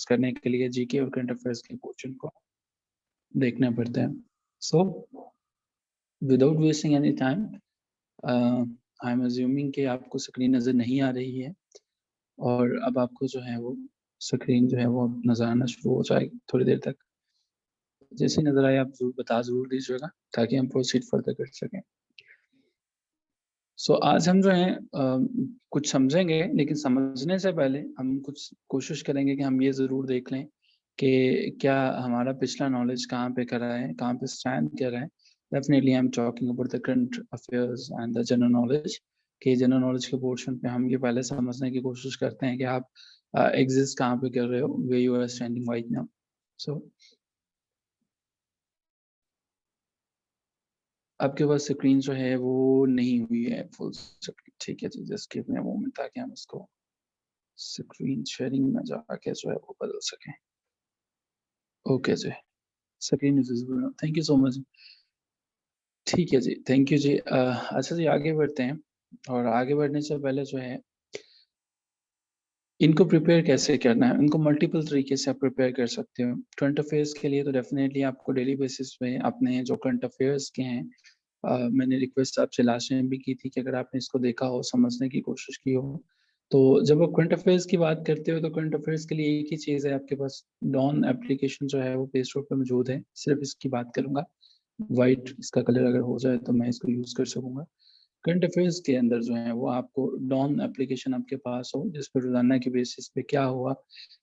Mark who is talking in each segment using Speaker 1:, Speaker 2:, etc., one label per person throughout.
Speaker 1: करने के लिए जीके और करंट अफेयर्स के क्वेश्चन को देखना पड़ता है। So without wasting any time, I am assuming कि आपको स्क्रीन नज़र नहीं आ रही है, और अब आपको जो है वो स्क्रीन जो है वो नज़र आना शुरू हो जाएगी थोड़ी देर तक। जैसे नज़र आए आप ज़रूर दीजिएगा ताकि हम प्रोसीड फर्दर कर सकें। सो आज हम जो है कुछ समझेंगे, लेकिन समझने से पहले हम कुछ कोशिश करेंगे कि हम ये ज़रूर देख लें कि क्या हमारा पिछला नॉलेज कहाँ पे कर रहा है, कहाँ पे स्टैंड कर रहा है। Definitely I am talking about the current affairs and the general knowledge. कि जनरल नॉलेज के पोर्शन पे हम ये पहले समझने की कोशिश करते हैं कि आप एग्जिस्ट कहाँ पे कर रहे हो, way you are standing right now. So आपके पास स्क्रीन जो है वो नहीं हुई है फुल स्क्रीन, ठीक है जी। Just give me a moment ताकि हम इसको स्क्रीन शेयरिंग में जाके जो है वो बदल सकें। Okay ji, screen is visible, thank you so much. ठीक है जी, थैंक यू जी। अच्छा जी, आगे बढ़ते हैं। और आगे बढ़ने से पहले जो है इनको प्रिपेयर कैसे करना है, इनको मल्टीपल तरीके से आप प्रिपेयर कर सकते हो। करंट अफेयर्स के लिए तो डेफिनेटली आपको डेली बेसिस पे अपने जो करंट अफेयर्स के हैं, मैंने रिक्वेस्ट आपसे लास्ट टाइम भी की थी कि अगर आपने इसको देखा हो, समझने की कोशिश की हो, तो जब आप करंट अफेयर्स की बात करते हो तो करंट अफेयर्स के लिए एक ही चीज़ है आपके पास, डॉन एप्लीकेशन जो है वो प्ले स्टोर पे मौजूद है। सिर्फ इसकी बात करूँगा, वाइट इसका कलर अगर हो जाए तो मैं इसको यूज़ कर सकूँगा। करंट अफेयर्स के अंदर जो है वो आपको डॉन एप्लीकेशन आपके पास हो, जिस पर रोज़ाना के बेसिस पे क्या हुआ,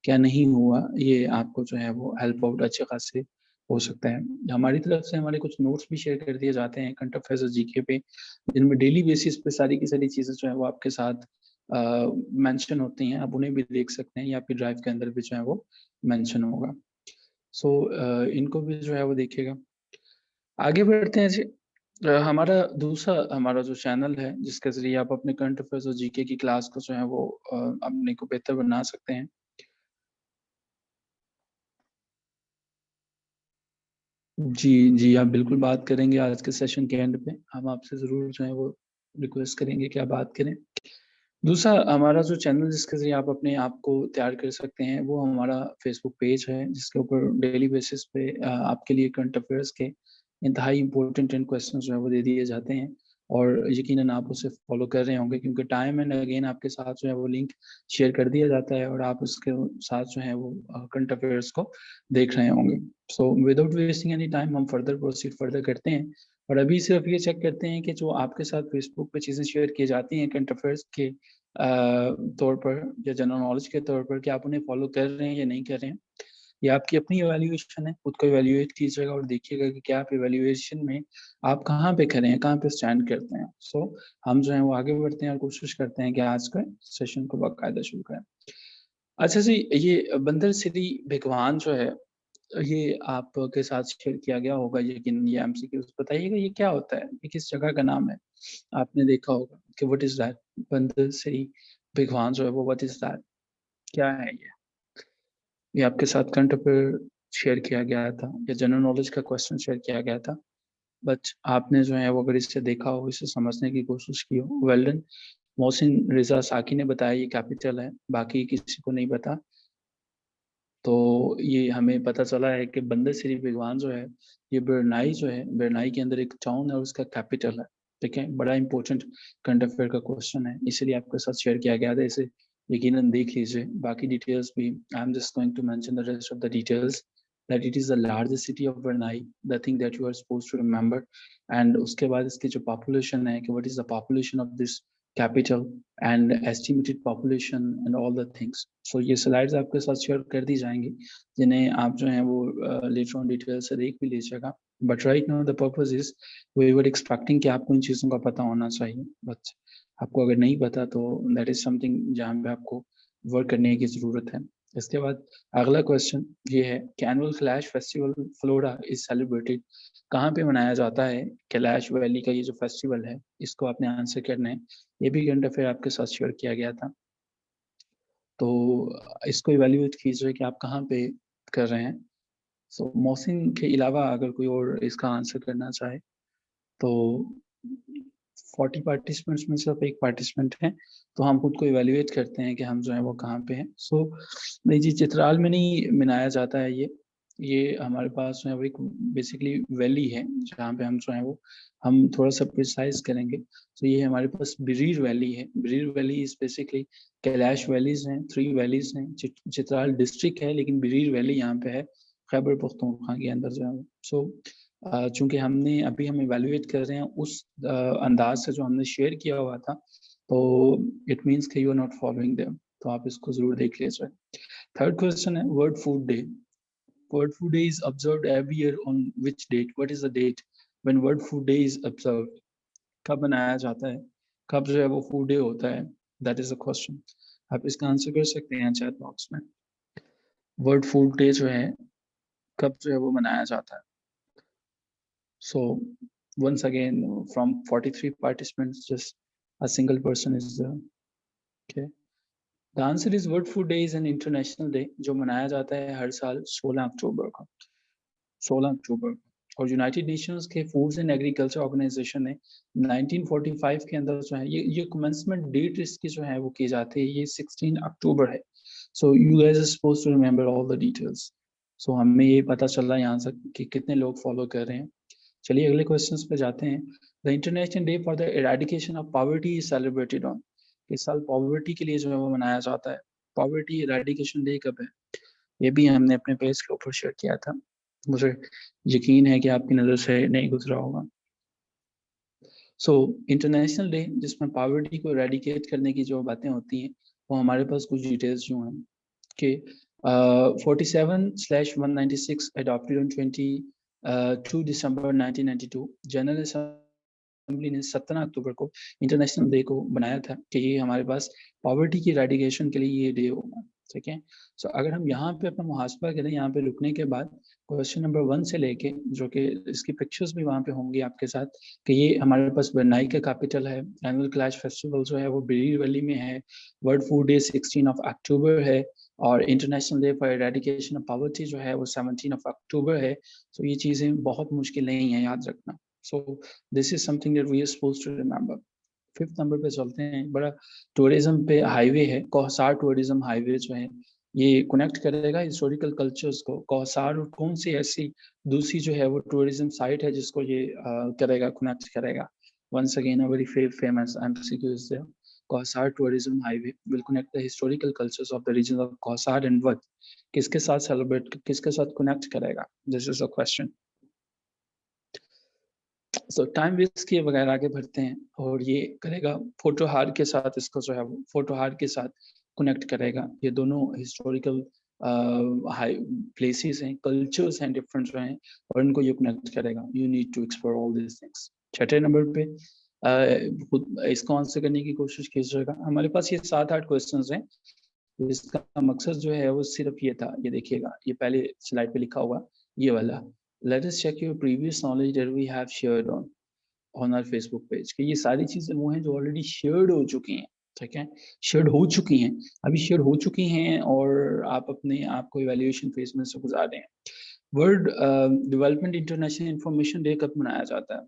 Speaker 1: क्या नहीं हुआ, ये आपको जो है वो हेल्प आउट अच्छे खासे हो सकता है। हमारी तरफ से हमारे कुछ नोट्स भी शेयर कर दिए जाते हैं करंट अफेयर्स और जीके पे, जिनमें डेली बेसिस पे सारी की सारी चीज़ें जो है वो आपके साथ मेंशन होती हैं। आप उन्हें भी देख सकते हैं या फिर ड्राइव के अंदर भी जो है वो मेंशन होगा। सो इनको भी जो है वो देखिएगा। आगे बढ़ते हैं जी। हमारा दूसरा हमारा जो चैनल है जिसके ज़रिए आप अपने करंट अफेयर्स और जीके की क्लास को जो है वो अपने को बेहतर बना सकते हैं। जी, जी, आप बिल्कुल बात करेंगे आज के सेशन के एंड पे। हम आपसे ज़रूर जो है वो रिक्वेस्ट करेंगे कि आप बात करें। दूसरा हमारा जो चैनल जिसके ज़रिए आप अपने आप को तैयार कर सकते हैं, वो हमारा फ़ेसबुक पेज है, जिसके ऊपर डेली बेसिस पे आपके लिए करंट अफ़ेयर्स के इंतहाई इम्पोर्टेंट 10 क्वेश्चन जो है वो दे दिए जाते हैं, और यकीनन आप उसे फ़ॉलो कर रहे होंगे, क्योंकि टाइम एंड अगेन आपके साथ जो है वो लिंक शेयर कर दिया जाता है और आप उसके साथ जो है वो करंट अफ़ेयर्स को देख रहे होंगे। So without wasting any time हम फर्दर करते हैं, और अभी सिर्फ़ ये चेक करते हैं कि जो आपके साथ फ़ेसबुक पे चीज़ें शेयर की जाती हैं करंट अफ़ेयर्स के तौर पर या जनरल नॉलेज के तौर पर, कि आप उन्हें फ़ॉलो कर रहे हैं या नहीं कर रहे हैं। ये आपकी अपनी इवैल्यूएशन है, खुद को इवैल्यूएट कीजिएगा और देखिएगा कि क्या आप इवैल्यूएशन में आप कहाँ पे खड़े हैं, कहाँ पे स्टैंड करते हैं। सो हम जो है वो आगे बढ़ते हैं और कोशिश करते हैं कि आज का सेशन को बाकायदा शुरू करें। अच्छा जी, ये बंदर सिटी भिगवान जो है, ये आपके साथ शेयर किया गया होगा यकीनन, ये एमसीक्यूज़ बताइएगा ये क्या होता है? ये किस जगह का नाम है? आपने देखा होगा कि व्हाट इज़ दैट? बंदर सिटी भिगवान जो है वो व्हाट इज़ दैट? क्या है ये? ये आपके साथ करंट अफ़ेयर शेयर किया गया था या जनरल नॉलेज का क्वेश्चन शेयर किया गया था। बट आपने जो है वो अगर इसे देखा हो, इसे समझने की कोशिश की हो, वेल डन। मोहसिन रिज़ा साकी ने बताया ये कैपिटल है, बाकी किसी को नहीं पता। तो ये हमें पता चला है कि बंदर श्री भगवान जो है, ये ब्रुनेई जो है, ब्रुनेई के अंदर एक टाउन है और उसका कैपिटल है, ठीक है? बड़ा इम्पोर्टेंट करंट अफेयर का क्वेश्चन है, इसीलिए आपके साथ शेयर किया गया था। इसे यकीनन देख लीजिए, बाकी डिटेल्स भी I am just going to mention the rest of the details, that it is the largest city of Brunei, the thing that you are supposed to remember. And उसके बाद इसकी जो पॉपुलेशन है कि what is the population of this capital and estimated population and all the things. So ये slides आपके साथ share कर दी जाएँगी, जिन्हें आप जो हैं वो लेटर ऑन डिटेल से देख भी लीजिएगा। But right now the purpose is we were expecting कि आपको इन चीज़ों का पता होना चाहिए। बट आपको अगर नहीं पता तो दैट इज़ समथिंग जहाँ पे आपको वर्क करने की ज़रूरत है। इसके बाद अगला क्वेश्चन ये है कि annual Kailash festival flora is celebrated कहाँ पे मनाया जाता है? कैलाश वैली का ये जो फेस्टिवल है, इसको आपने आंसर करना है। ये भी करंट अफेयर आपके साथ शेयर किया गया था। तो इसको इवैल्यूएट कीजिए कि आप कहाँ पे कर रहे हैं। सो मोहसिन के अलावा अगर कोई और इसका आंसर करना चाहे तो 40 पार्टिसिपेंट्स में सिर्फ एक पार्टिसिपेंट है, तो हम खुद को इवैल्यूएट करते हैं कि हम जो है वो कहाँ पे हैं। सो नहीं जी, चित्राल में नहीं मनाया जाता है ये हमारे पास जो है वो एक बेसिकली वैली है, जहाँ पे हम जो है वो हम थोड़ा-सा प्रिसाइज़ करेंगे। तो ये हमारे पास बिरीर वैली है। Birir valley is basically Kalash valleys हैं, 3 वैलीज़ हैं। चित्राल डिस्ट्रिक्ट है, लेकिन बिरीर वैली यहाँ पे है, खैबर पख्तूनख्वा के अंदर जो है वो। सो चूँकि हमने अभी हम इवैल्यूएट कर रहे हैं उस अंदाज़ से जो हमने शेयर किया हुआ था, तो इट मीन्स कि you are not following them, तो आप इसको ज़रूर देख लीजिए। थर्ड क्वेश्चन है world food day. World Food Day is observed every year on which date? What is the date when World Food Day is observed? कब मनाया जाता है? कब जो है वो फूड डे होता है? That is the question. आप इसका आंसर कर सकते हैं चैट बॉक्स में। वर्ल्ड फूड डे जो है, कब जो है वो मनाया जाता है? So once again, from 43 participants, just a single person is there. Okay. The answer is World Food Day is an international day जो मनाया जाता है हर साल 16 अक्टूबर को। 16 अक्टूबर और यूनाइटेड नेशंस के फूड्स एंड एग्रीकल्चर ऑर्गेनाइजेशन ने 1945 के अंदर जो है ये कमेंसमेंट डेट इसकी जो है वो की जाती है, ये 16 अक्टूबर है। So you guys are supposed to remember all the details. So हमें ये पता चल रहा है यहाँ से कि कितने लोग फॉलो कर रहे हैं। चलिए अगले क्वेश्चंस पे जाते हैं। The international day for the eradication of poverty is celebrated on. इस साल पॉवर्टी के लिए जो है वो मनाया जाता है। पॉवर्टी एराडिकेशन डे कब है? ये भी हमने अपने पेज के ऊपर शेयर किया था। मुझे यकीन है कि आपकी नज़र से नहीं गुजरा होगा। सो इंटरनेशनल डे जिसमें पॉवर्टी को एरेडिकेट करने की जो बातें होती हैं, वो हमारे पास कुछ डिटेल्स जो हैं कि 47/196 adopted on 2 December 1992 general assembly ने 17 अक्टूबर को इंटरनेशनल डे को बनाया था कि ये हमारे पास पॉवर्टी की एरेडिकेशन के लिए ये डे होगा, ठीक है? सो अगर हम यहाँ पे अपना मुहासबा करें, यहाँ पे रुकने के बाद क्वेश्चन नंबर 1 से लेके जो कि इसकी पिक्चर्स भी वहाँ पे होंगी आपके साथ कि ये हमारे पास ब्रुनेई का कैपिटल है, एनुअल क्लैश फेस्टिवल जो है वो बिरीर वैली में है, world food day 16 of October है और international day for eradication of poverty जो है वो 17 ऑफ अक्टूबर है। सो ये चीज़ें बहुत मुश्किल नहीं है याद रखना। So this is something that we are supposed to remember. 5th number पे चलते हैं, बड़ा टूरिज़्म पे हाईवे है, कौसार टूरिज़्म हाईवे जो है, ये कनेक्ट करेगा हिस्टोरिकल कल्चर्स को। कौसार और कौन सी ऐसी दूसरी जो है वो टूरिज़्म साइट है जिसको ये करेगा, कनेक्ट करेगा। Once again a very famous MCQ is there. कौसार tourism highway will connect the historical cultures of the region of कौसार एंड वत। किसके साथ सेलिब्रेट, किसके साथ कनेक्ट करेगा? This is the question. So time waste किए बगैर आगे बढ़ते हैं और ये करेगा फोटोहार के साथ, इसको जो है वो फोटोहार के साथ कनेक्ट करेगा। ये दोनों हिस्टोरिकल हाई प्लेसेस हैं, कल्चर्स हैं डिफरेंट जो हैं और इनको ये कनेक्ट करेगा। You need to explore all this things. छठे नंबर पे खुद इसको आंसर करने की कोशिश कीजिएगा। हमारे पास ये 7-8 क्वेश्चंस हैं। इसका मकसद जो है वो सिर्फ ये था, ये देखिएगा, ये पहले स्लाइड पे लिखा हुआ ये वाला। Let us check your previous knowledge that we have shared on our Facebook page कि ये सारी चीज़ें वो हैं जो ऑलरेडी शेयर्ड हो चुकी हैं, ठीक है? शेयर्ड हो चुकी हैं, अभी शेयर हो चुकी हैं और आप अपने आप को इवैल्यूएशन फेज़ में से गुज़ार रहे हैं। World development international information day कब मनाया जाता है?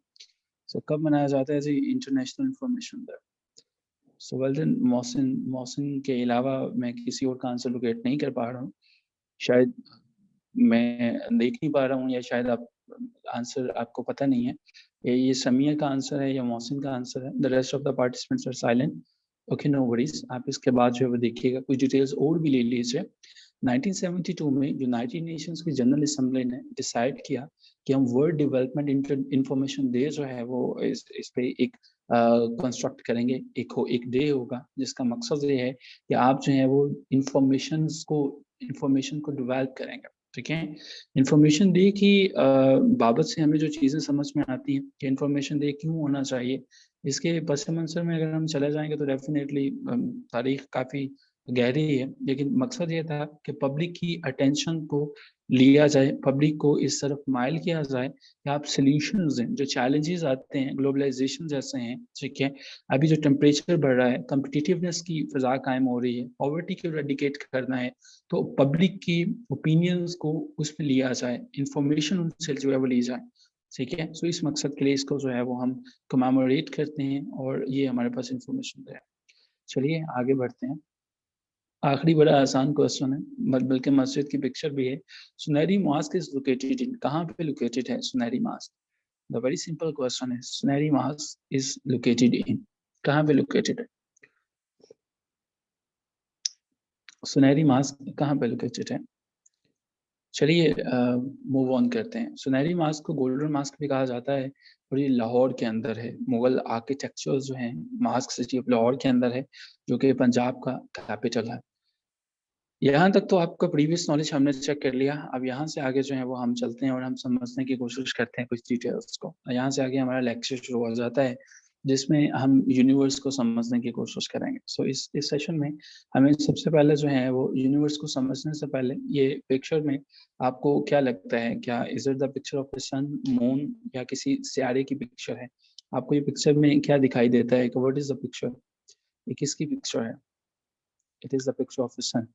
Speaker 1: सो कब मनाया जाता है जी international information day? So well then Mohsin Mohsin के अलावा मैं किसी और का आंसर लोकेट नहीं कर पा रहा हूँ। शायद मैं देख नहीं पा रहा हूँ या शायद आप आंसर आपको पता नहीं है। ये समिया का आंसर है या मोहसिन का आंसर है। The rest of the participants are silent. Okay, no worries. आप इसके बाद जो है वो देखिएगा, कुछ डिटेल्स और भी ले लीजिए। 1972 में यूनाइटेड नेशंस की जनरल असेंबली ने डिसाइड किया कि हम वर्ल्ड डेवलपमेंट इन्फॉर्मेशन डे जो है वो इस पे एक कंस्ट्रक्ट करेंगे। एक डे होगा जिसका मकसद ये है कि आप जो है वो इन्फॉर्मेशन को डेवलप करेंगे, ठीक है? इन्फॉर्मेशन डे की बाबत से हमें जो चीज़ें समझ में आती हैं कि इन्फॉर्मेशन डे क्यों होना चाहिए, इसके पस-ए-मंज़र में अगर हम चले जाएँगे तो डेफ़िनेटली तारीख़ काफ़ी गहरी है, लेकिन मकसद ये था कि पब्लिक की अटेंशन को लिया जाए, पब्लिक को इस तरफ माइल किया जाए कि आप सॉल्यूशंस दें, जो चैलेंजेज़ आते हैं, ग्लोबलाइज़ेशन जैसे हैं, ठीक है? अभी जो टेम्परेचर बढ़ रहा है, कॉम्पिटिटिवनेस की फ़ज़ा कायम हो रही है, पॉवर्टी को एरेडिकेट करना है, तो पब्लिक की ओपिनियंस को उसमें लिया जाए, इन्फॉर्मेशन उनसे जो है वो ली जाए। ठीक है? सो इस मकसद के लिए इसको जो है वो हम कमेमोरेट करते हैं और ये हमारे पास इन्फॉर्मेशन है। चलिए आगे बढ़ते हैं। आखिरी बड़ा आसान क्वेश्चन है, बल्कि मस्जिद की पिक्चर भी है। Sunehri mask is located in, कहाँ पे लोकेटेड है Sunehri mosque? The very simple question है, Sunehri mask is located in, कहाँ पे लोकेटेड है? सुनहरी मॉस्क कहाँ पे लोकेटेड है? चलिए मूव ऑन करते हैं। सुनहरी मॉस्क को गोल्डन मॉस्क भी कहा जाता है और ये लाहौर के अंदर है। मुगल आर्किटेक्चर जो हैं, मॉस्क सिटी ऑफ लाहौर के अंदर है, जो कि पंजाब का कैपिटल है। यहाँ तक तो आपका प्रीवियस नॉलेज हमने चेक कर लिया। अब यहाँ से आगे जो है वो हम चलते हैं और हम समझने की कोशिश करते हैं कुछ डिटेल्स को। यहाँ से आगे हमारा लेक्चर शुरू हो जाता है, जिसमें हम यूनिवर्स को समझने की कोशिश करेंगे। सो इस सेशन में हमें सबसे पहले जो है वो यूनिवर्स को समझने से पहले ये पिक्चर में आपको क्या लगता है? क्या is it the picture of a sun, moon या किसी सितारे की पिक्चर है? आपको ये पिक्चर में क्या दिखाई देता है कि व्हाट इज़ द पिक्चर? ये किसकी पिक्चर है? It is the picture of the sun.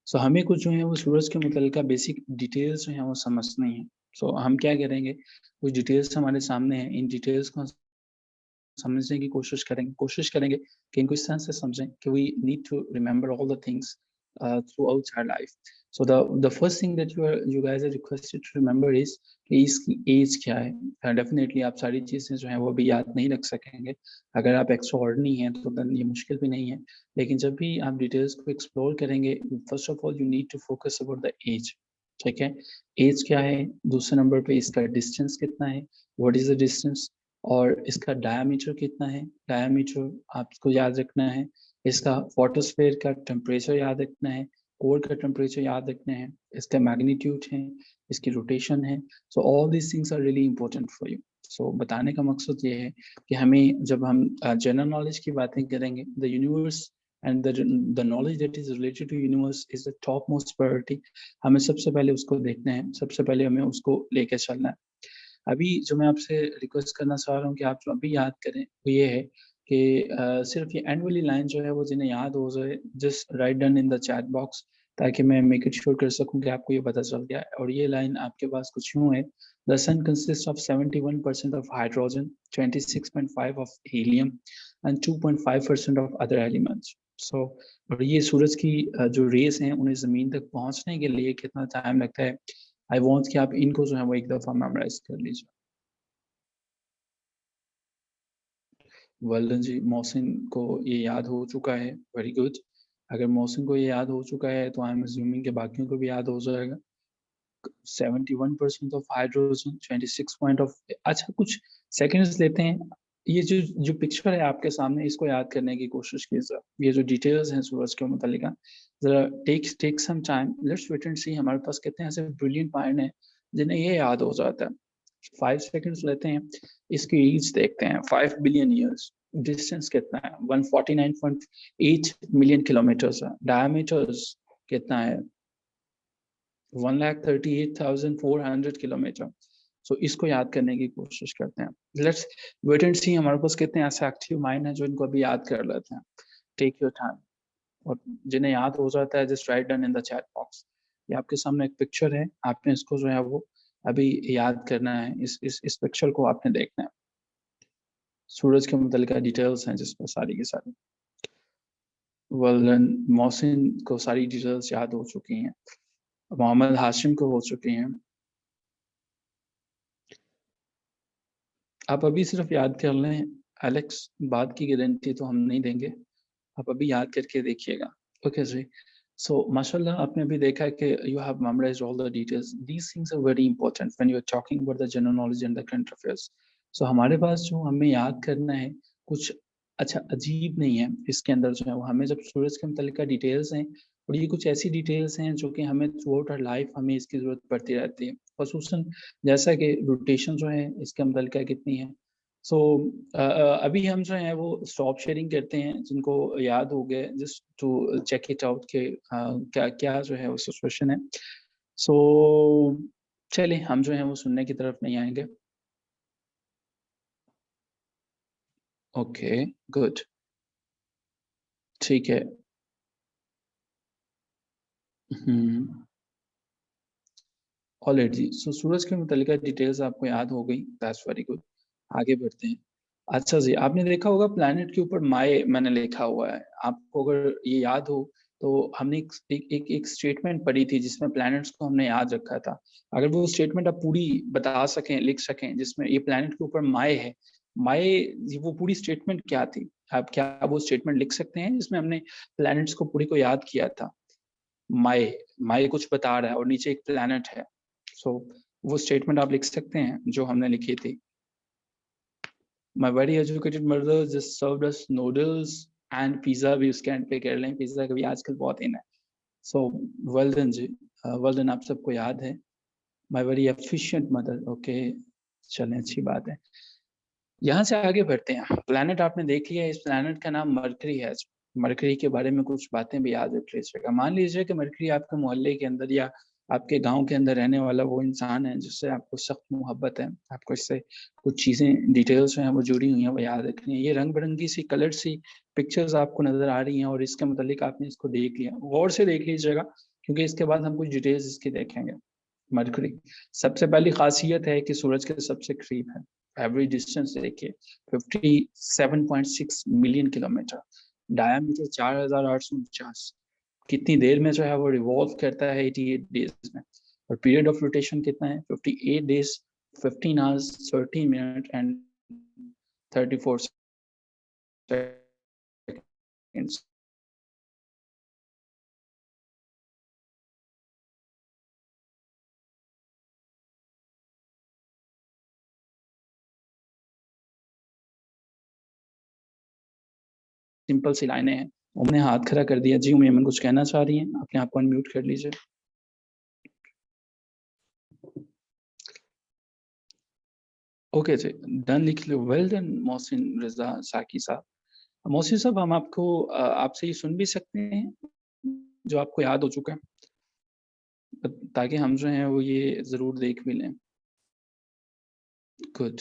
Speaker 1: So हमें कुछ जो है वो सूरज के मुतल्लिका बेसिक डिटेल्स जो हैं वो समझनी है। सो हम क्या करेंगे, कुछ डिटेल्स हमारे सामने हैं, इन डिटेल्स को समझने की कोशिश करेंगे कि इनको इस तरह से समझें कि we need to remember all the things throughout our life. So the first thing that you guys are requested to remember is कि इसकी एज क्या है? डेफिनिटली आप सारी चीज़ें जो हैं वो अभी याद नहीं रख सकेंगे। अगर आप एक्स्ट्राऑर्डिनरी हैं तो देन ये मुश्किल भी नहीं है। लेकिन जब भी आप डिटेल्स को एक्सप्लोर करेंगे, first of all you need to focus about the age, ठीक है? एज क्या है? दूसरे नंबर पे इसका डिस्टेंस कितना है? What is the distance? और इसका डायमीटर कितना है? डायमीटर आपको याद रखना है। इसका फोटोस्फीयर का टेम्परेचर याद रखना है, कोर का टेम्परेचर याद रखना है, इसका मैग्नीट्यूड है, इसकी रोटेशन है। So all these things are really important for you. So बताने का मकसद ये है कि हमें जब हम जनरल नॉलेज की बातें करेंगे, the universe and the knowledge that is related to universe is the top most priority. हमें सबसे पहले उसको देखना है, सबसे पहले हमें उसको लेके चलना है। अभी जो मैं आपसे रिक्वेस्ट करना चाह रहा हूँ कि आप जो अभी याद करें, वो ये है कि सिर्फ़ ये एंड वाली लाइन जो है वो जिन्हें याद हो जाए, just write down in the chat box, ताकि मैं मेक इट श्योर कर सकूँ कि आपको ये पता चल गया है। और ये लाइन आपके पास कुछ यूँ है, the sun consist of 71% of hydrogen, 26.5 of helium and 2.5% of other elements. So और ये सूरज की जो रेज़ हैं, उन्हें ज़मीन तक पहुँचने के लिए कितना टाइम लगता है? आई वांट कि आप इनको जो है वो एक दफ़ा मेमोराइज़ कर लीजिए। वेल डन जी, मोहसिन को ये याद हो चुका है, वेरी गुड। अगर मोहसिन को ये याद हो चुका है तो आई एम अज़्यूमिंग कि बाकियों को भी याद हो जाएगा। 71% ऑफ हाइड्रोजन, 26 पॉइंट ऑफ, अच्छा कुछ सेकंड्स लेते हैं। ये जो जो पिक्चर है आपके सामने, इसको याद करने की कोशिश कीजिए। ये जो डिटेल्स हैं सूरज के मुतल्लिका, ज़रा take take some time, let's wait and see हमारे पास कितने ऐसे ब्रिलियंट माइंड हैं, जिन्हें ये याद हो जाता है। 5 सेकंड्स लेते हैं, इसकी एज देखते हैं, 5 बिलियन ईयर्स। डिस्टेंस कितना है? 149.8 मिलियन किलोमीटर्स है। डायमीटर्स कितना है? 1,38,400 किलोमीटर। सो इसको याद करने की कोशिश करते हैं। लेट्स वेट एंड सी हमारे पास कितने ऐसे एक्टिव माइंड हैं जो इनको अभी याद कर लेते हैं। Take your time. और जिन्हें याद हो जाता है just write down in the chat box. ये आपके सामने एक पिक्चर है, आपने इसको जो है वो अभी याद करना है। इस पिक्चर को आपने देखना है। सूरज के मुतल्लिका डिटेल्स हैं जिसमें सारी की सारी। वेल देन, मोहसिन को सारी डिटेल्स याद हो चुकी हैं। मोहम्मद हाशिम को हो चुकी हैं। आप अभी सिर्फ़ याद कर लें, एलेक्स, बाद की गारंटी तो हम नहीं देंगे। आप अभी याद करके देखिएगा। ओके जी। सो माशाल्लाह आपने अभी देखा है कि you have memorised all the details. These things are very important when you are talking about the general knowledge and the current affairs. So हमारे पास जो हमें याद करना है, कुछ अच्छा अजीब नहीं है इसके अंदर जो है वो, हमें जब सूरज के मुतल्लिका डिटेल्स हैं, और ये कुछ ऐसी डिटेल्स हैं जो कि हमें थ्रू आउट आवर लाइफ़ हमें इसकी ज़रूरत पड़ती रहती है। ख़ुसूसन जैसा कि रोटेशन जो है इसके मुतल्लिका कितनी है। सो अभी हम जो हैं वो स्टॉप शेयरिंग करते हैं, जिनको याद हो गया, just to check it out कि क्या क्या जो है वो सिचुएशन है। सो चलिए हम जो हैं वो सुनने की तरफ नहीं आएँगे। ओके, गुड, ठीक है। हुँ, ऑलराइट जी। सो सूरज के मुतल्लिका डिटेल्स आपको याद हो गई, दैट्स वेरी गुड। आगे बढ़ते हैं। अच्छा जी, आपने देखा होगा प्लैनेट के ऊपर माय मैंने लिखा हुआ है। आपको अगर ये याद हो तो हमने एक स्टेटमेंट पढ़ी थी जिसमें प्लैनेट्स को हमने याद रखा था। अगर वो स्टेटमेंट आप पूरी बता सकें, लिख सकें जिसमें ये प्लैनेट के ऊपर माय है, माय वो पूरी स्टेटमेंट क्या थी? आप क्या वो स्टेटमेंट लिख सकते हैं जिसमें हमने प्लैनेट्स को पूरी को याद किया था? माय, माय कुछ बता रहा है और नीचे एक प्लैनेट है। सो वो स्टेटमेंट आप लिख सकते हैं जो हमने लिखी थी। My very educated mother just served us noodles and pizza भी उसके एंड पे कर लें, पिज़्ज़ा का भी आजकल बहुत इन है। सो वेल डन जी, वेल डन आप सबको याद है। My very efficient mother, okay, चलें अच्छी बात है। यहाँ से आगे बढ़ते हैं। प्लैनेट आपने देख लिया, इस प्लैनेट का नाम मरकरी है। मरकरी के बारे में कुछ बातें भी याद रख लीजिएगा। मान लीजिए कि मरकरी आपके मोहल्ले के अंदर या आपके गाँव के अंदर रहने वाला वो इंसान है जिससे आपको सख्त मोहब्बत है। आपको इससे कुछ चीज़ें डिटेल्स जो हैं वो जुड़ी हुई हैं, वो याद रखनी है। ये रंग-बिरंगी सी कलर्ड सी पिक्चर्स आपको नज़र आ रही हैं और इसके मुतालिक आपने इसको देख लिया। गौर से देख लीजिएगा क्योंकि इसके बाद हम कुछ डिटेल्स इसकी देखेंगे। मरकरी सबसे पहली ख़ासियत है कि सूरज के सबसे करीब है। एवरेज डिस्टेंस देखिए 57.6 मिलियन किलोमीटर, डायमीटर 4849, कितनी देर में जो है वो रिवॉल्व करता है 88 डेज़ में, और पीरियड ऑफ रोटेशन कितना है 58 days, 15 hours, 13 minute and 34 seconds. Simple सी लाइनें हैं। उन्होंने हाथ खड़ा कर दिया। जी, उम्म ऐमन कुछ कहना चाह रही हैं? अपने आप को अनम्यूट कर लीजिए। ओके जी, डन लिख लो। वेल डन मोहसिन रज़ा साकी साहब। मोहसिन साहब हम आपको आपसे ये सुन भी सकते हैं, जो आपको याद हो चुका है? ताकि हम जो हैं वो ये ज़रूर देख भी लें। गुड।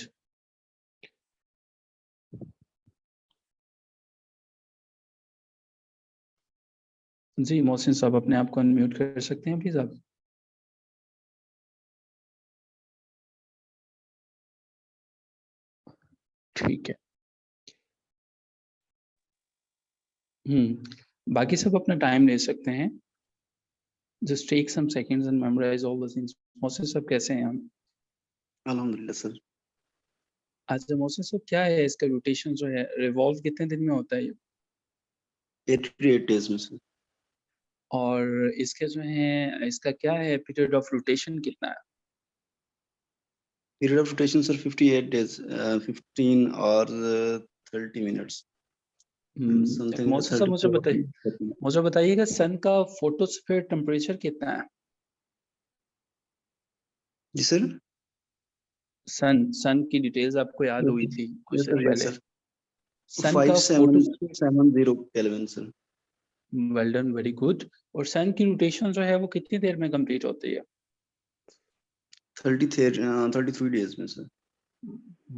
Speaker 1: जी, मोहसिन साहब अपने आप को अनम्यूट कर सकते हैं प्लीज़ आप? ठीक है। बाकी सब अपना टाइम ले सकते हैं। Just take some seconds and memorise all the things. Mohsin साहब कैसे हैं आप?
Speaker 2: अल्हम्दुलिल्लाह सर।
Speaker 1: अच्छा मोहसिन साहब क्या है इसका रोटेशन जो है, रिवॉल्व कितने दिन में होता है ये?
Speaker 2: 88 डेज़ में सर।
Speaker 1: और इसके जो हैं इसका क्या है पीरियड ऑफ रोटेशन कितना है?
Speaker 2: Period of rotation sir 58 days 15 और 30 मिनट्स समथिंग
Speaker 1: मोहसिन साहब
Speaker 2: 34 30
Speaker 1: मुझे बताइएगा सन का फोटोस्फीयर टेम्परेचर कितना है?
Speaker 2: जी सर?
Speaker 1: सन की डिटेल्स आपको याद हुई थी कुछ
Speaker 2: यस
Speaker 1: देर
Speaker 2: सर, यस
Speaker 1: पहले।
Speaker 2: सर।
Speaker 1: सन का photosphere
Speaker 2: 5770 kelvin sir.
Speaker 1: Well done, very good. और सन की रोटेशन जो है वो कितनी देर में कंप्लीट होती है?
Speaker 2: 33 डेज़ में सर।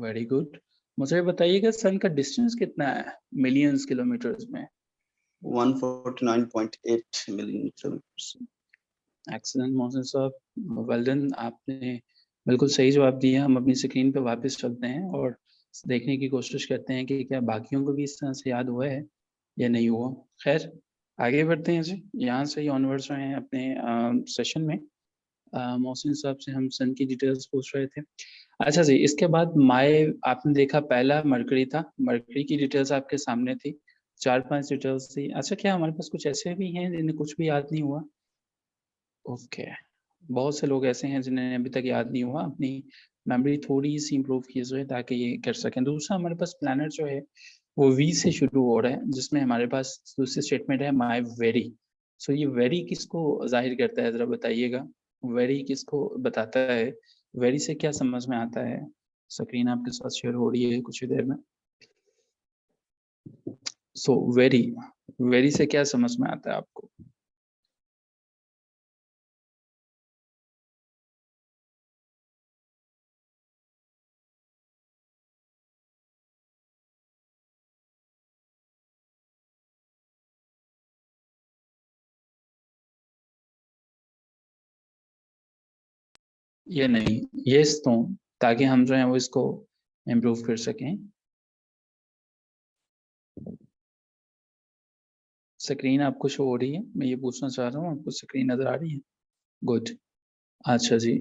Speaker 1: Very good. मुझे बताइएगा सन का डिस्टेंस कितना है मिलियंस किलोमीटर्स में?
Speaker 2: 149.8 मिलियन किलोमीटर्स।
Speaker 1: एक्सीलेंट मोहसिन साहब, वेल डन। आपने बिल्कुल सही जवाब दिया। हम अपनी स्क्रीन पे वापस चलते हैं और देखने की कोशिश करते हैं कि क्या बाकियों को भी इस तरह से याद हुआ है या नहीं हुआ। खैर आगे बढ़ते हैं जी। यहाँ से ही ऑनवर्ड्स जो हैं अपने सेशन में मोहसिन साहब से हम सन की डिटेल्स पूछ रहे थे। अच्छा जी, इसके बाद माय आपने देखा पहला मरकरी था। मरकरी की डिटेल्स आपके सामने थी। 4-5 डिटेल्स थी। अच्छा क्या हमारे पास कुछ ऐसे भी हैं जिन्हें कुछ भी याद नहीं हुआ? ओके। बहुत से लोग ऐसे हैं जिन्हें अभी तक याद नहीं हुआ। अपनी मेमोरी थोड़ी-सी इम्प्रूव कीजिए ताकि ये कर सकें। दूसरा हमारे पास प्लैनेट जो है वो वी से शुरू हो रहा है जिसमें हमारे पास दूसरी स्टेटमेंट है माय वेरी। सो ये वेरी किसको ज़ाहिर करता है ज़रा बताइएगा? वेरी किसको बताता है? वेरी से क्या समझ में आता है? स्क्रीन आपके साथ शेयर हो रही है कुछ ही देर में। सो वेरी, वेरी से क्या समझ में आता है आपको? ये नहीं, यस तो, ताकि हम जो है वो इसको इम्प्रूव कर सकें। स्क्रीन आपको शो हो रही है? मैं ये पूछना चाह रहा हूँ, आपको स्क्रीन नजर आ रही है? गुड। अच्छा जी।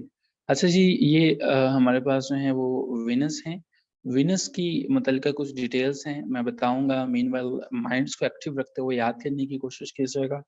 Speaker 1: अच्छा जी, ये हमारे पास जो है वो विनस है। विनस की मुतल्लिका कुछ डिटेल्स हैं, मैं बताऊंगा। मीनवाइल माइंड्स को एक्टिव रखते हुए याद करने की कोशिश कीजिएगा।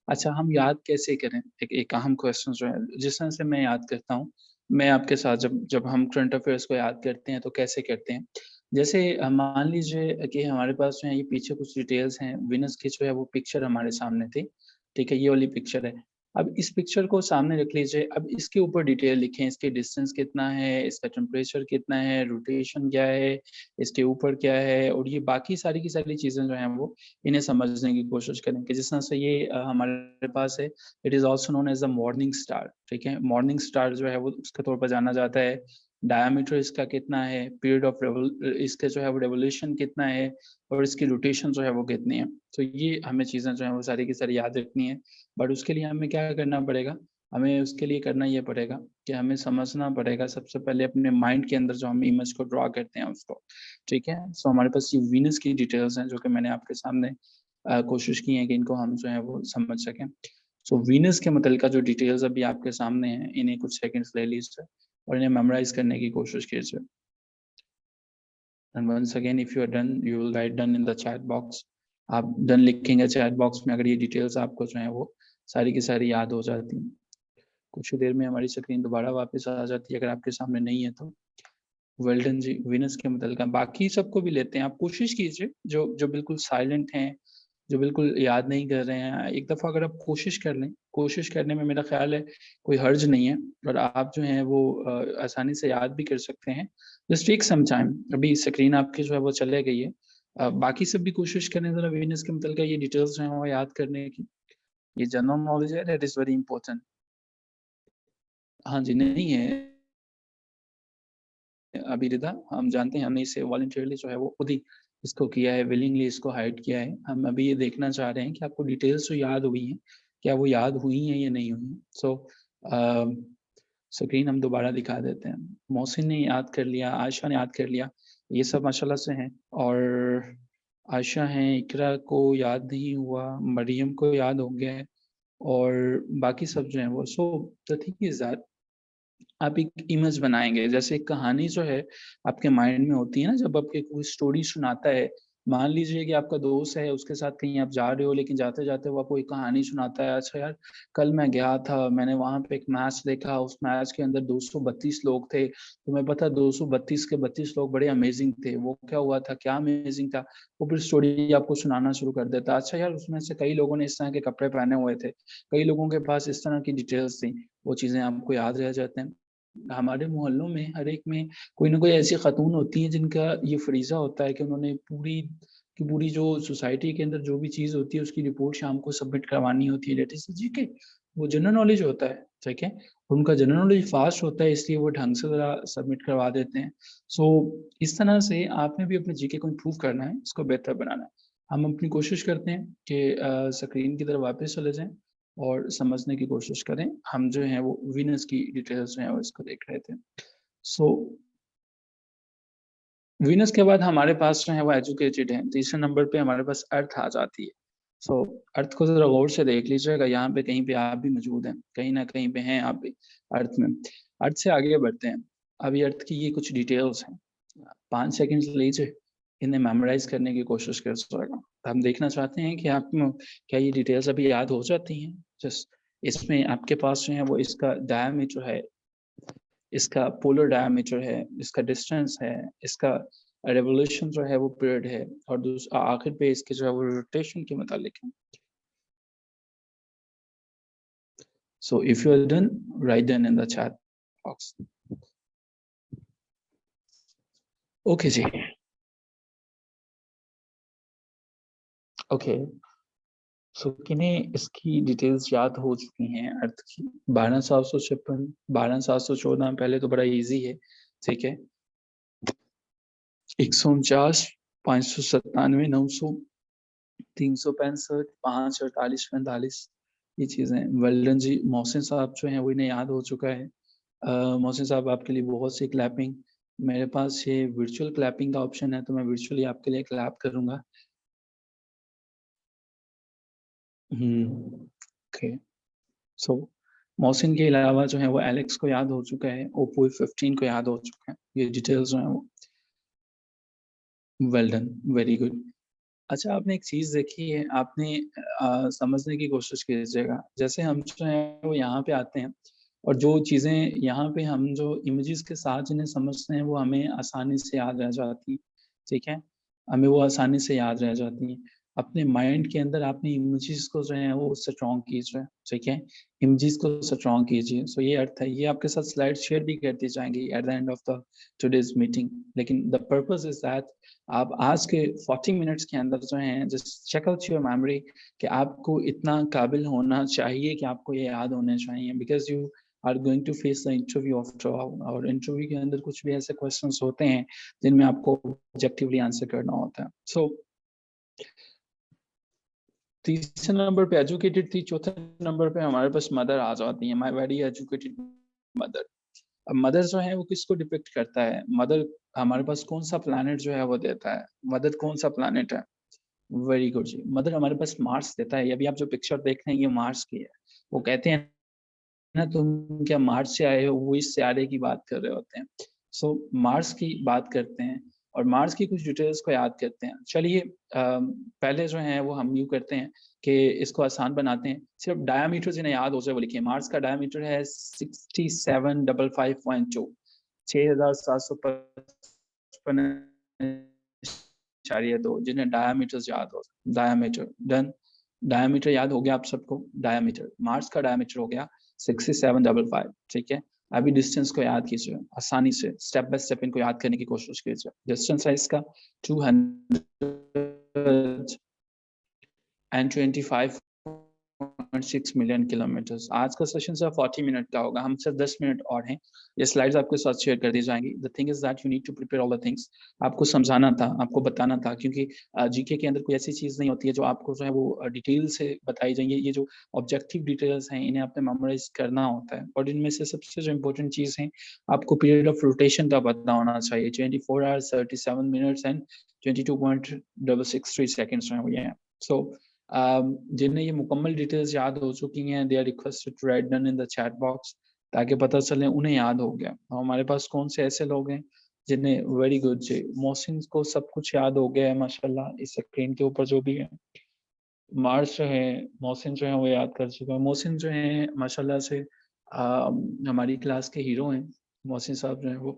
Speaker 1: अच्छा, हम याद कैसे करें? एक अहम क्वेश्चन जो है, जिस तरह से मैं याद करता हूँ, मैं आपके साथ जब जब हम करंट अफेयर्स को याद करते हैं तो कैसे करते हैं। जैसे मान लीजिए कि हमारे पास जो है ये पीछे कुछ डिटेल्स हैं, विनस की जो है वो पिक्चर हमारे सामने थी। ठीक है, ये वाली पिक्चर है। अब इस पिक्चर को सामने रख लीजिए, अब इसके ऊपर डिटेल लिखें, इसके डिस्टेंस कितना है, इसका टेम्परेचर कितना है, रोटेशन क्या है, इसके ऊपर क्या है, और ये बाकी सारी की सारी चीज़ें जो हैं वो इन्हें समझने की कोशिश करें। कि जिस तरह से ये हमारे पास है, it is also known as a morning star. ठीक है, मॉर्निंग स्टार जो है वो उसके तौर पर जाना जाता है। डायमीटर इसका कितना है, पीरियड ऑफ इसके जो है वो रेवोल्यूशन कितना है, और इसकी रोटेशन जो है वो कितनी है। तो ये हमें चीज़ें जो हैं वो सारी की सारी याद रखनी है। बट उसके लिए हमें क्या करना पड़ेगा? हमें उसके लिए करना ये पड़ेगा कि हमें समझना पड़ेगा सबसे पहले अपने माइंड के अंदर जो हम इमेज को ड्रा करते हैं उसको। ठीक है? सो हमारे पास ये वीनस की डिटेल्स हैं जो कि मैंने आपके सामने कोशिश की है कि इनको हम जो है वो समझ सकें। सो वीनस के मुतल्लिका जो डिटेल्स अभी आपके सामने हैं, इन्हें कुछ सेकंड्स ले लीजिए और इन्हें मेमोराइज़ करने की कोशिश कीजिए। And once again if you are done, you will write done in the chat box. आप डन लिखेंगे चैट बॉक्स में अगर ये डिटेल्स आपको जो है वो सारी की सारी याद हो जाती हैं। कुछ ही देर में हमारी स्क्रीन दोबारा वापस आ जाती है अगर आपके सामने नहीं है तो। वेल डन जी, विनस के मुतल्लिका बाकी सबको भी लेते हैं। आप कोशिश कीजिए जो जो बिल्कुल साइलेंट हैं, जो बिल्कुल याद नहीं कर रहे हैं, एक दफ़ा अगर आप कोशिश कर लें, कोशिश करने में मेरा ख़्याल है कोई हर्ज नहीं है, और आप जो हैं वो आसानी से याद भी कर सकते हैं। Just take some time. अभी स्क्रीन आपकी जो है वो चले गई है। बाकी सब भी कोशिश करें ज़रा विनस के मुतल्लिका ये डिटेल्स जो हैं वो याद करने की। ये जनरल नॉलेज है, दैट इज़ वेरी इम्पोर्टेंट। हाँ जी, नहीं है अभी रिदा, हम जानते हैं हमने इसे वॉलंटरिली जो है वो खुद ही इसको किया है, विलिंगली इसको हाइड किया है। हम अभी ये देखना चाह रहे हैं कि आपको डिटेल्स जो याद हुई हैं, क्या वो याद हुई हैं या नहीं हुई हैं? सो अ, स्क्रीन हम दोबारा दिखा देते हैं। मोहसिन ने याद कर लिया, आयशा ने याद कर लिया, ये सब माशाल्लाह से हैं। और आयशा हैं, इकरा को याद नहीं हुआ, मरियम को याद हो गया है, और बाकी सब जो हैं वो। So the thing is that आप एक इमेज बनाएँगे, जैसे एक कहानी जो है आपके माइंड में होती है ना, जब आपको कोई स्टोरी सुनाता है। मान लीजिए कि आपका दोस्त है, उसके साथ कहीं आप जा रहे हो, लेकिन जाते-जाते वो आपको एक कहानी सुनाता है, अच्छा यार, कल मैं गया था, मैंने वहाँ पे एक मैच देखा, उस मैच के अंदर 232 लोग थे। तुम्हें पता है 232 के 32 लोग बड़े अमेज़िंग थे, वो क्या हुआ था, क्या अमेज़िंग था? वो फिर स्टोरी आपको सुनाना शुरू कर देता है, अच्छा यार, उसमें से कई लोगों ने इस तरह के कपड़े पहने हुए थे, कई लोगों के पास इस तरह की डिटेल्स थी, वो चीज़ें आपको याद रह जाते हैं। हमारे मोहल्लों में हर एक में कोई न कोई ऐसी खातून होती हैं जिनका ये फ़रीज़ा होता है कि उन्होंने पूरी की पूरी जो सोसाइटी के अंदर जो भी चीज़ होती है उसकी रिपोर्ट शाम को सबमिट करवानी होती है लिटरेसी जीके। वो जनरल नॉलेज होता है, ठीक है? उनका जनरल नॉलेज फ़ास्ट होता है इसलिए वो ढंग से ज़रा सबमिट करवा देते हैं। सो इस तरह से आपने भी अपने जीके को इम्प्रूव करना है, इसको बेहतर बनाना है। हम अपनी कोशिश करते हैं कि स्क्रीन की तरफ वापस चले जाएँ और समझने की कोशिश करें। हम जो हैं वो वीनस की डिटेल्स जो हैं वो इसको देख रहे थे। सो वीनस के बाद हमारे पास जो है वो एजुकेटेड हैं। तीसरे नंबर पे हमारे पास अर्थ आ जाती है। सो अर्थ को ज़रा गौर से देख लीजिएगा, यहाँ पे कहीं पे आप भी मौजूद हैं, कहीं न कहीं पे हैं आप भी अर्थ में। अर्थ से आगे बढ़ते हैं। अभी अर्थ की ये कुछ डिटेल्स हैं। 5 सेकंड्स लीजिए, इन्हें मेमोराइज़ करने की कोशिश कीजिएगा। हम देखना चाहते हैं कि आप क्या ये डिटेल्स अभी याद हो जाती हैं? जस्ट इसमें आपके पास जो है वो इसका डायमीटर है, इसका पोलर डायमीटर है, इसका डिस्टेंस है, इसका रिवोल्यूशन जो है वो पीरियड है, और आखिर पे इसके जो है वो रोटेशन के मुतालिक है। So if you are done, write done in the chat box. Okay जी। ओके, सो किन्हें इसकी डिटेल्स याद हो चुकी हैं अर्थ की? 12,756, 12,714 पहले तो बड़ा ईज़ी है, ठीक है? 149, 597, 900, 365, 5, 48, 45, ये चीज़ें। वेल डन जी, मोहसिन साहब जो हैं वो इन्हें याद हो चुका है। मोहसिन साहब आपके लिए बहुत सी क्लैपिंग। मेरे पास ये वर्चुअल क्लैपिंग का ऑप्शन है, तो मैं वर्चुअली आपके लिए क्लैप करूँगा। ओके। सो मोहसिन के अलावा जो है वो एलेक्स को याद हो चुका है, ओप्पो A15 को याद हो चुका है। ये डिटेल्स जो हैं वो वेल डन, वेरी गुड। अच्छा, आपने एक चीज़ देखी है, आपने समझने की कोशिश कीजिएगा। जैसे हम जो हैं वो यहाँ पे आते हैं और जो चीज़ें यहाँ पे हम जो इमेजेस के साथ जिन्हें समझते हैं वो हमें आसानी से याद रह जाती हैं, ठीक है? हमें वो आसानी से याद रह जाती हैं। अपने माइंड के अंदर आपने इमेजेस को जो है वो स्ट्रॉन्ग कीजिए, ठीक है? इमेजेस को स्ट्रॉन्ग कीजिए। सो ये अर्थ है, ये आपके साथ स्लाइड शेयर भी करती जाएँगी at the end of the today's meeting. लेकिन द पर्पज़ इज़ दैट आप आज के 40 मिनट्स के अंदर जो हैं just check out your memory कि आपको इतना काबिल होना चाहिए कि आपको ये याद होने चाहिए, because you are going to face the interview after all, और इंटरव्यू के अंदर कुछ भी ऐसे क्वेश्चंस होते हैं जिनमें आपको ऑब्जेक्टिवली आंसर करना होता है। सो तीसरे नंबर पे एजुकेटेड थी, चौथे नंबर पे हमारे पास मदर आ जाती है, माय वेरी एजुकेटेड मदर। अब मदर जो है वो किसको डिपिक्ट करता है? मदर हमारे पास कौन-सा प्लैनेट जो है वो देता है? मदर कौन-सा प्लैनेट है? वेरी गुड जी। मदर हमारे पास मार्स देता है। अभी आप जो पिक्चर देख रहे हैं ये मार्स की है। वो कहते हैं ना, तुम क्या मार्स से आए हो? वो इस सियारे की बात कर रहे होते हैं। सो मार्स की बात करते हैं और मार्स की कुछ डिटेल्स को याद करते हैं। चलिए पहले जो है वो हम यूँ करते हैं कि इसको आसान बनाते हैं। सिर्फ़ डायमीटर जिन्हें याद हो जाए वो लिखिए। मार्स का डायमीटर है 6755.2, 6755.2, जिन्हें डायमीटर्स याद हो। Diameter done. डायमीटर याद हो गया आप सबको? डायमीटर, मार्स का डायमीटर हो गया 6755, ठीक है? अभी डिस्टेंस को याद कीजिए आसानी से, स्टेप बाय स्टेप इनको याद करने की कोशिश कीजिए। डिस्टेंस है इसका 225.6 मिलियन किलोमीटर्स। आज का सेशन सिर्फ 40 मिनट का होगा, हम सिर्फ 10 मिनट और हैं। ये स्लाइड्स आपके साथ शेयर कर दी जाएँगी। The thing is that you need to prepare all the things. आपको समझाना था, आपको बताना था, क्योंकि जीके के अंदर कोई ऐसी चीज़ नहीं होती है जो आपको जो है वो डिटेल से बताई जाएँगी। ये जो ऑब्जेक्टिव डिटेल्स हैं, इन्हें आपने मेमोराइज़ करना होता है, और इनमें से सबसे जो इम्पोर्टेंट चीज़ है, आपको पीरियड ऑफ रोटेशन का पता होना चाहिए। 24 आवर्स 37 मिनट्स एंड 22.663 सेकंड्स जो हैं वो ये हैं। सो जिन्हें ये मुकम्मल डिटेल्स याद हो चुकी हैं, they are requested to write done in the chat box, ताकि पता चले उन्हें याद हो गया। और हमारे पास कौन से ऐसे लोग हैं जिन्हें वेरी गुड जी, मोहसिन को सब कुछ याद हो गया है माशाल्लाह, इस स्क्रीन के ऊपर जो भी है। मार्स जो है, मोहसिन जो है वो याद कर चुका है। मोहसिन जो है माशाल्लाह से हमारी क्लास के हीरो हैं, मोहसिन साहब जो हैं वो।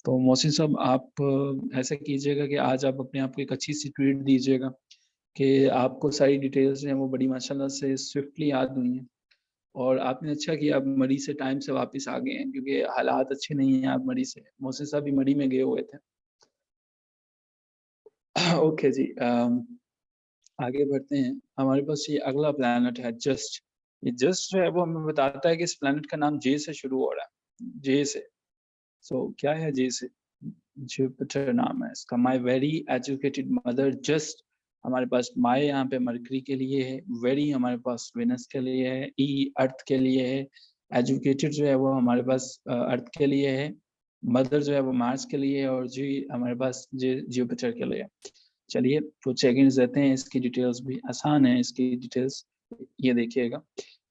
Speaker 1: तो मोहसिन साहब आप ऐसा कीजिएगा कि आज आप अपने आप को एक अच्छी-सी ट्रीट दीजिएगा कि आपको सारी डिटेल्स जो हैं वो बड़ी माशाल्लाह से स्विफ्टली याद हुई हैं, और आपने अच्छा किया आप मरी से टाइम से वापस आ गए हैं, क्योंकि हालात अच्छे नहीं हैं, आप मरी से, मोहसिन साहब भी मरी में गए हुए थे। ओके जी, आगे बढ़ते हैं। हमारे पास ये अगला प्लैनेट है जस्ट। ये जस्ट जो है वो हमें बताता है कि इस प्लैनेट का नाम जे से शुरू हो रहा है, जे से। सो क्या है जे से? जुपिटर नाम है इसका। My very educated mother just, हमारे पास माय यहाँ पे मरकरी के लिए है, वेरी हमारे पास वेनस के लिए है, ई अर्थ के लिए है, एजुकेटेड जो है वो हमारे पास अर्थ के लिए है, मदर जो है वो मार्स के लिए है, और जी हमारे पास जुपिटर के लिए है। चलिए कुछ सेकंड्स देते हैं, इसकी डिटेल्स भी आसान है, इसकी डिटेल्स ये देखिएगा।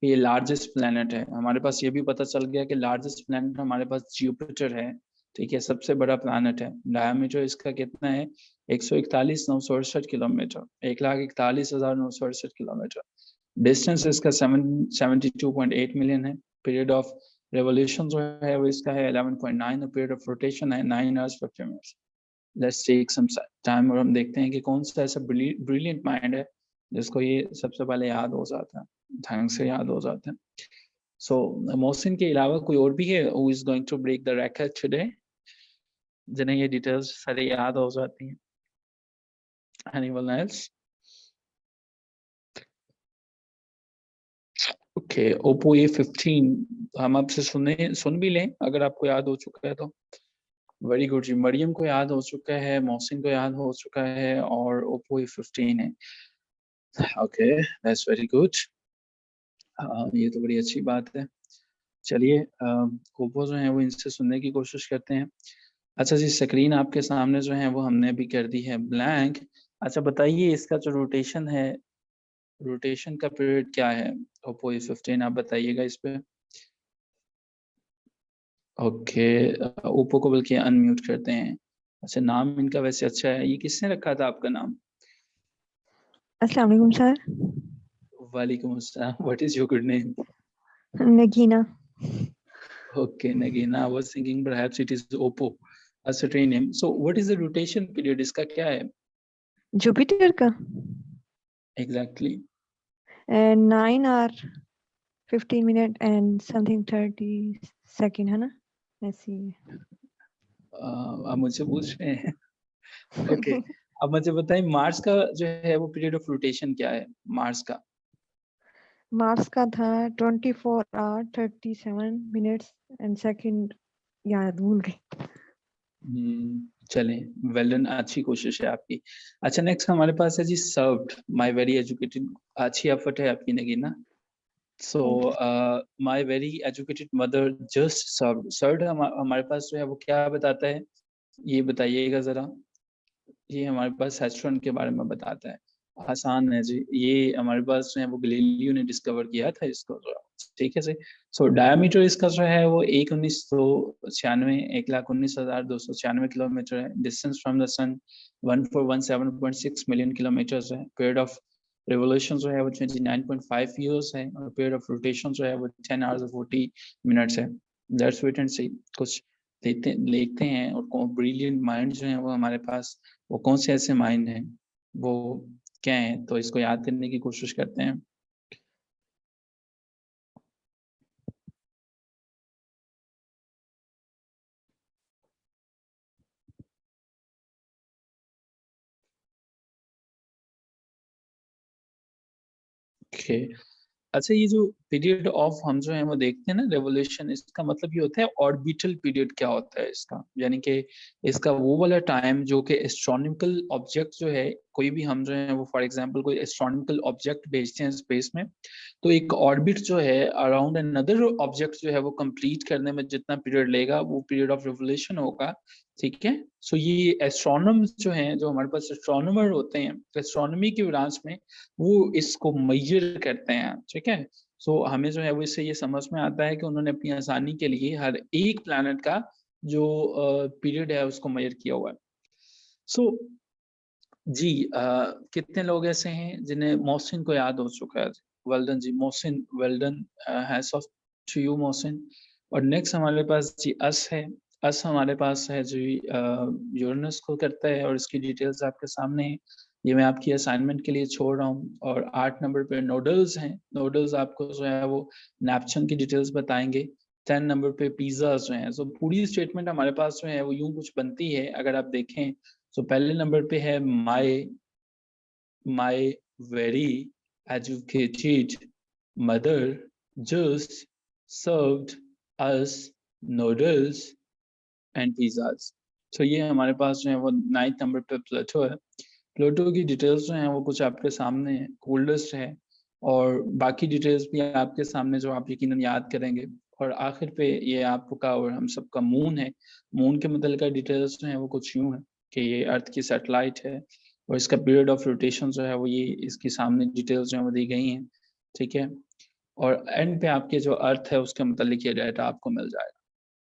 Speaker 1: ये लार्जेस्ट प्लैनेट है, हमारे पास ये भी पता चल गया कि लार्जेस्ट प्लैनेट हमारे पास जुपिटर है, ठीक है? सबसे बड़ा प्लैनेट है। डायमीटर इसका कितना है? 141,968 किलोमीटर, 1,41,968 किलोमीटर। डिस्टेंस इसका 72.8 मिलियन है। पीरियड ऑफ रिवोल्यूशन जो है वो इसका है 11.9, और पीरियड ऑफ रोटेशन है 9 hours 50 minutes. Let's take some time और हम देखते हैं कि कौन सा ऐसा ब्रिलियंट माइंड है जिसको ये सबसे पहले याद हो जाता है, ढंग से याद हो जाता है। सो मोहसिन के अलावा कोई और भी है who is going to break the record today, जिन्हें ये डिटेल्स सारी याद हो जाती हैं? Anyone else? Okay, Oppo A15 हम आपसे सुन भी लें अगर आपको याद हो चुका है तो। वेरी गुड जी, मरियम को याद हो चुका है, मोहसिन को याद हो चुका है, और ओप्पो A15 है। Okay, that's very good. ये तो बड़ी अच्छी बात है। चलिए ओप्पो जो है वो इनसे सुनने की कोशिश करते हैं। अच्छा जी, स्क्रीन आपके सामने जो है वो हमने अभी कर दी है ब्लैंक। अच्छा बताइए इसका जो रोटेशन है, रोटेशन का पीरियड क्या है? ओप्पो A15 आप बताइएगा इस पे। ओके, ओप्पो को बल्कि अनम्यूट करते हैं। अच्छा, नाम इनका वैसे अच्छा है। ये किसने रखा था आपका नाम?
Speaker 3: अस्सलाम वालेकुम सर।
Speaker 1: वालेकुम अस्सलाम। What is your good name?
Speaker 3: Nagina.
Speaker 1: Okay, Nagina, I was thinking perhaps it is Oppo, a certain name. So what is the rotation period? इसका क्या है?
Speaker 3: जुपिटर का
Speaker 1: Exactly.
Speaker 3: 9 hour 15 minute and something 30 second है ना ऐसी।
Speaker 1: आप मुझसे पूछ रहे हैं? Okay. अब मुझे बताइए मार्स का जो है वो पीरियड ऑफ रोटेशन क्या है? मार्स का
Speaker 3: मार्स का था 24 आवर 37 मिनट्स एंड सेकंड, याद भूल गई।
Speaker 1: चलें, वेल डन, अच्छी कोशिश है आपकी। अच्छा नेक्स्ट हमारे पास है जी सर्व्ड, माय वेरी एजुकेटेड। अच्छी एफर्ट है आपकी Nagina. So
Speaker 3: thank you.
Speaker 1: my very educated mother just served. Served हमारे पास जो है वो क्या बताता है? ये बताइएगा जरा। ये हमारे पास हेस्ट्रॉन के बारे में बताता है। आसान है जी। ये हमारे पास जो है वो गैलीलियो ने डिस्कवर किया था इसको जो है। ठीक है जी। सो डायमीटर इसका जो है वो 1,1996 1,19,296 किलोमीटर है। Distance from the sun 1417.6 million kilometre है। पीरियड ऑफ रिवोल्यूशन जो है वो 29.5 ईयर्स है और पीरियड ऑफ रोटेशन जो है वो 10 आवर्स 40 मिनट्स है। दैट्स वेट एंड सी। कुछ देखते हैं और ब्रिलियंट माइंड जो है वो हमारे पास वो कौन से ऐसे माइंड हैं, वो क्या हैं, तो इसको याद करने की कोशिश करते हैं। ओके, अच्छा ये जो पीरियड ऑफ हम जो है वो देखते हैं ना रेवोल्यूशन, इसका मतलब ये होता है ऑर्बिटल पीरियड क्या होता है इसका, यानी कि इसका वो वाला टाइम जो कि एस्ट्रोनॉमिकल ऑब्जेक्ट जो है, कोई भी हम जो है वो फॉर एग्जांपल कोई एस्ट्रोनॉमिकल ऑब्जेक्ट भेजते हैं स्पेस में, तो एक ऑर्बिट जो है अराउंड अनदर ऑब्जेक्ट जो है वो कंप्लीट करने में जितना पीरियड लेगा वो पीरियड ऑफ रिवोल्यूशन होगा। ठीक है। सो ये एस्ट्रोनॉमर्स जो हैं, जो हमारे पास एस्ट्रोनॉमर होते हैं एस्ट्रोनॉमी की ब्रांच में, वो इसको मेजर करते हैं। ठीक है। सो हमें जो है वो इससे ये समझ में आता है कि उन्होंने अपनी आसानी के लिए हर एक प्लैनेट का जो पीरियड है उसको मेजर किया हुआ है। सो जी, कितने लोग ऐसे हैं जिन्हें मोहसिन को याद हो चुका है? Well ji Mohsin, well done, hats off to you Mohsin. और नेक्स्ट हमारे पास जी अस है। अस हमारे पास है जी यूरेनस को करता है और इसकी डिटेल्स आपके सामने है। ये मैं आपकी असाइनमेंट के लिए छोड़ रहा हूँ। और 8 नंबर पे नोडल्स हैं। नोडल्स आपको जो है वो नेपच्यून की डिटेल्स बताएंगे। 10 नंबर पे पिज़्ज़ा जो हैं। सो पूरी स्टेटमेंट हमारे पास जो है वो यूँ कुछ बनती है अगर आप देखें। सो पहले नंबर पे है my very educated mother just served us noodles and pizzas. So ये हमारे पास जो है वो 9th नंबर पे प्लेटो है। प्लेटो की डिटेल्स जो हैं वो कुछ आपके सामने है, कोल्डेस्ट है और बाकी डिटेल्स भी आपके सामने जो आप यकीनन याद करेंगे। और आखिर पे ये आपका और हम सबका मून है। मून के मतलब का डिटेल्स जो हैं वो कुछ यूँ है कि ये अर्थ की सैटेलाइट है और इसका पीरियड ऑफ रोटेशन जो है वो ये इसके सामने डिटेल्स जो है वो दी गई हैं। ठीक है। और एंड पे आपके जो अर्थ है उसके मतलब ये डाटा आपको मिल जाएगा।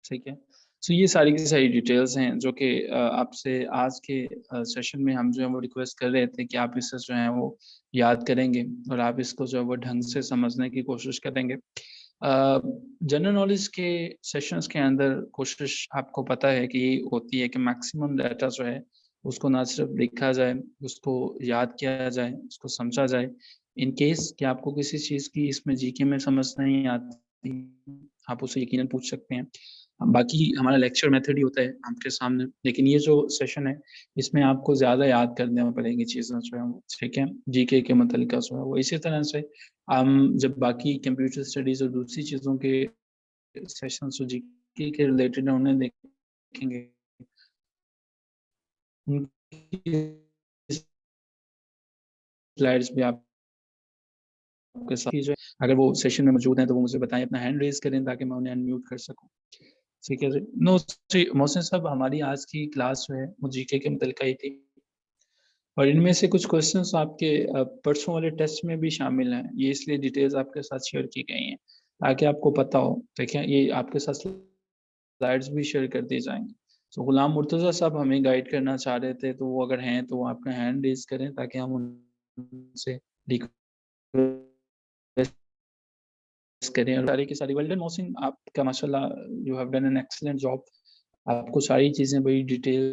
Speaker 1: ठीक है। सो ये सारी की सारी डिटेल्स हैं जो कि आपसे आज के सेशन में हम जो है वो रिक्वेस्ट कर रहे थे कि आप इसे जो है वो याद करेंगे और आप इसको जो है वो ढंग से समझने की कोशिश करेंगे। जनरल नॉलेज के सेशंस के अंदर कोशिश आपको पता है कि ये होती है कि मैक्सिमम डाटा जो है उसको ना सिर्फ लिखा जाए, उसको याद किया जाए, उसको समझा जाए। इन केस कि आपको किसी चीज़ की इसमें जीके में समझ नहीं आती, आप उससे यकीनन पूछ सकते हैं। बाकी हमारा लेक्चर मेथड ही होता है आपके सामने, लेकिन ये जो सेशन है इसमें आपको ज़्यादा याद करने पड़ेंगी चीज़ें जो है वो। ठीक है। जीके के मतलब जो है वो इसी तरह से हम जब बाकी कंप्यूटर स्टडीज़ और दूसरी चीज़ों के सेशंस जो जीके के रिलेटेड है उन्हें देखेंगे, उनकी स्लाइड्स भी आप आपके साथ जो है, अगर वो सेशन में मौजूद हैं तो वो मुझे बताएं, अपना हैंड रेज करें ताकि मैं उन्हें अनम्यूट कर सकूं। ठीक है जी। नो जी, मोहसिन साहब, हमारी आज की क्लास जो है वो जीके के मुतल्लिक़ ही थी और इनमें से कुछ क्वेश्चंस आपके परसों वाले टेस्ट में भी शामिल हैं। ये इसलिए डिटेल्स आपके साथ शेयर की गई हैं ताकि आपको पता हो। ठीक है, ये आपके साथ स्लाइड्स भी शेयर कर दी जाएंगी। तो गुलाम मुर्तज़ा साहब हमें गाइड करना चाह रहे थे, तो वो अगर हैं तो वो आपका हैंड रेज करें ताकि हम उनसे रिक्वेस्ट करें। और सारी की सारी वेल डन मोहसिन, आपका माशाल्लाह you have done an excellent job. आपको सारी चीज़ें बड़ी डिटेल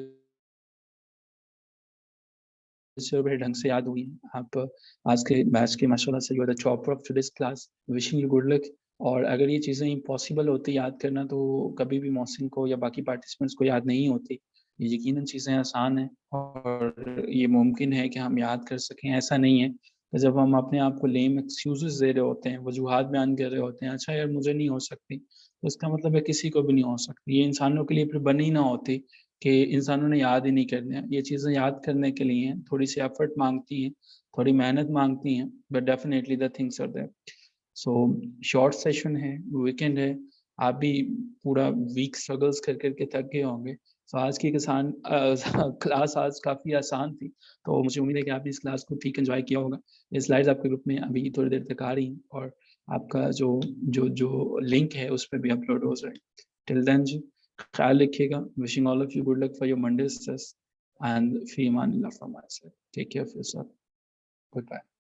Speaker 1: से बड़े ढंग से याद हुई हैं। आप आज के बैच के माशाल्लाह से you are the topper of today's class. Wishing you good luck. और अगर ये चीज़ें इम्पॉसिबल होती याद करना तो कभी भी मोहसिन को या बाकी पार्टिसिपेंट्स को याद नहीं होती। ये यकीनन चीज़ें आसान हैं और ये मुमकिन है कि हम याद कर सकें। ऐसा नहीं है कि जब हम अपने आप को लेम एक्सक्यूज़ेज़ दे रहे होते हैं, वजूहात बयान कर रहे होते हैं, अच्छा यार मुझे नहीं हो सकती, तो इसका मतलब है किसी को भी नहीं हो सकती। ये इंसानों के लिए फिर बनी ही ना होती कि इंसानों ने याद ही नहीं करना है। ये चीज़ें याद करने के लिए हैं, थोड़ी-सी एफर्ट माँगती हैं, थोड़ी मेहनत माँगती हैं, but definitely the things are there. So short session है, वीकेंड है, आप भी पूरा वीक स्ट्रगल्स कर के थक गए होंगे। तो आज की क्लास आज काफ़ी आसान थी, तो मुझे उम्मीद है कि आपने इस क्लास को ठीक एन्जॉय किया होगा। ये स्लाइड्स आपके ग्रुप में अभी थोड़ी देर तक आ रही हैं और आपका जो लिंक है उस पे भी अपलोड हो जाएगा। टिल देन जी, ख्याल रखिएगा। Wishing all of you good luck for your Monday's test and फी अमान अल्लाह from my side. Take care of yourself. Good bye.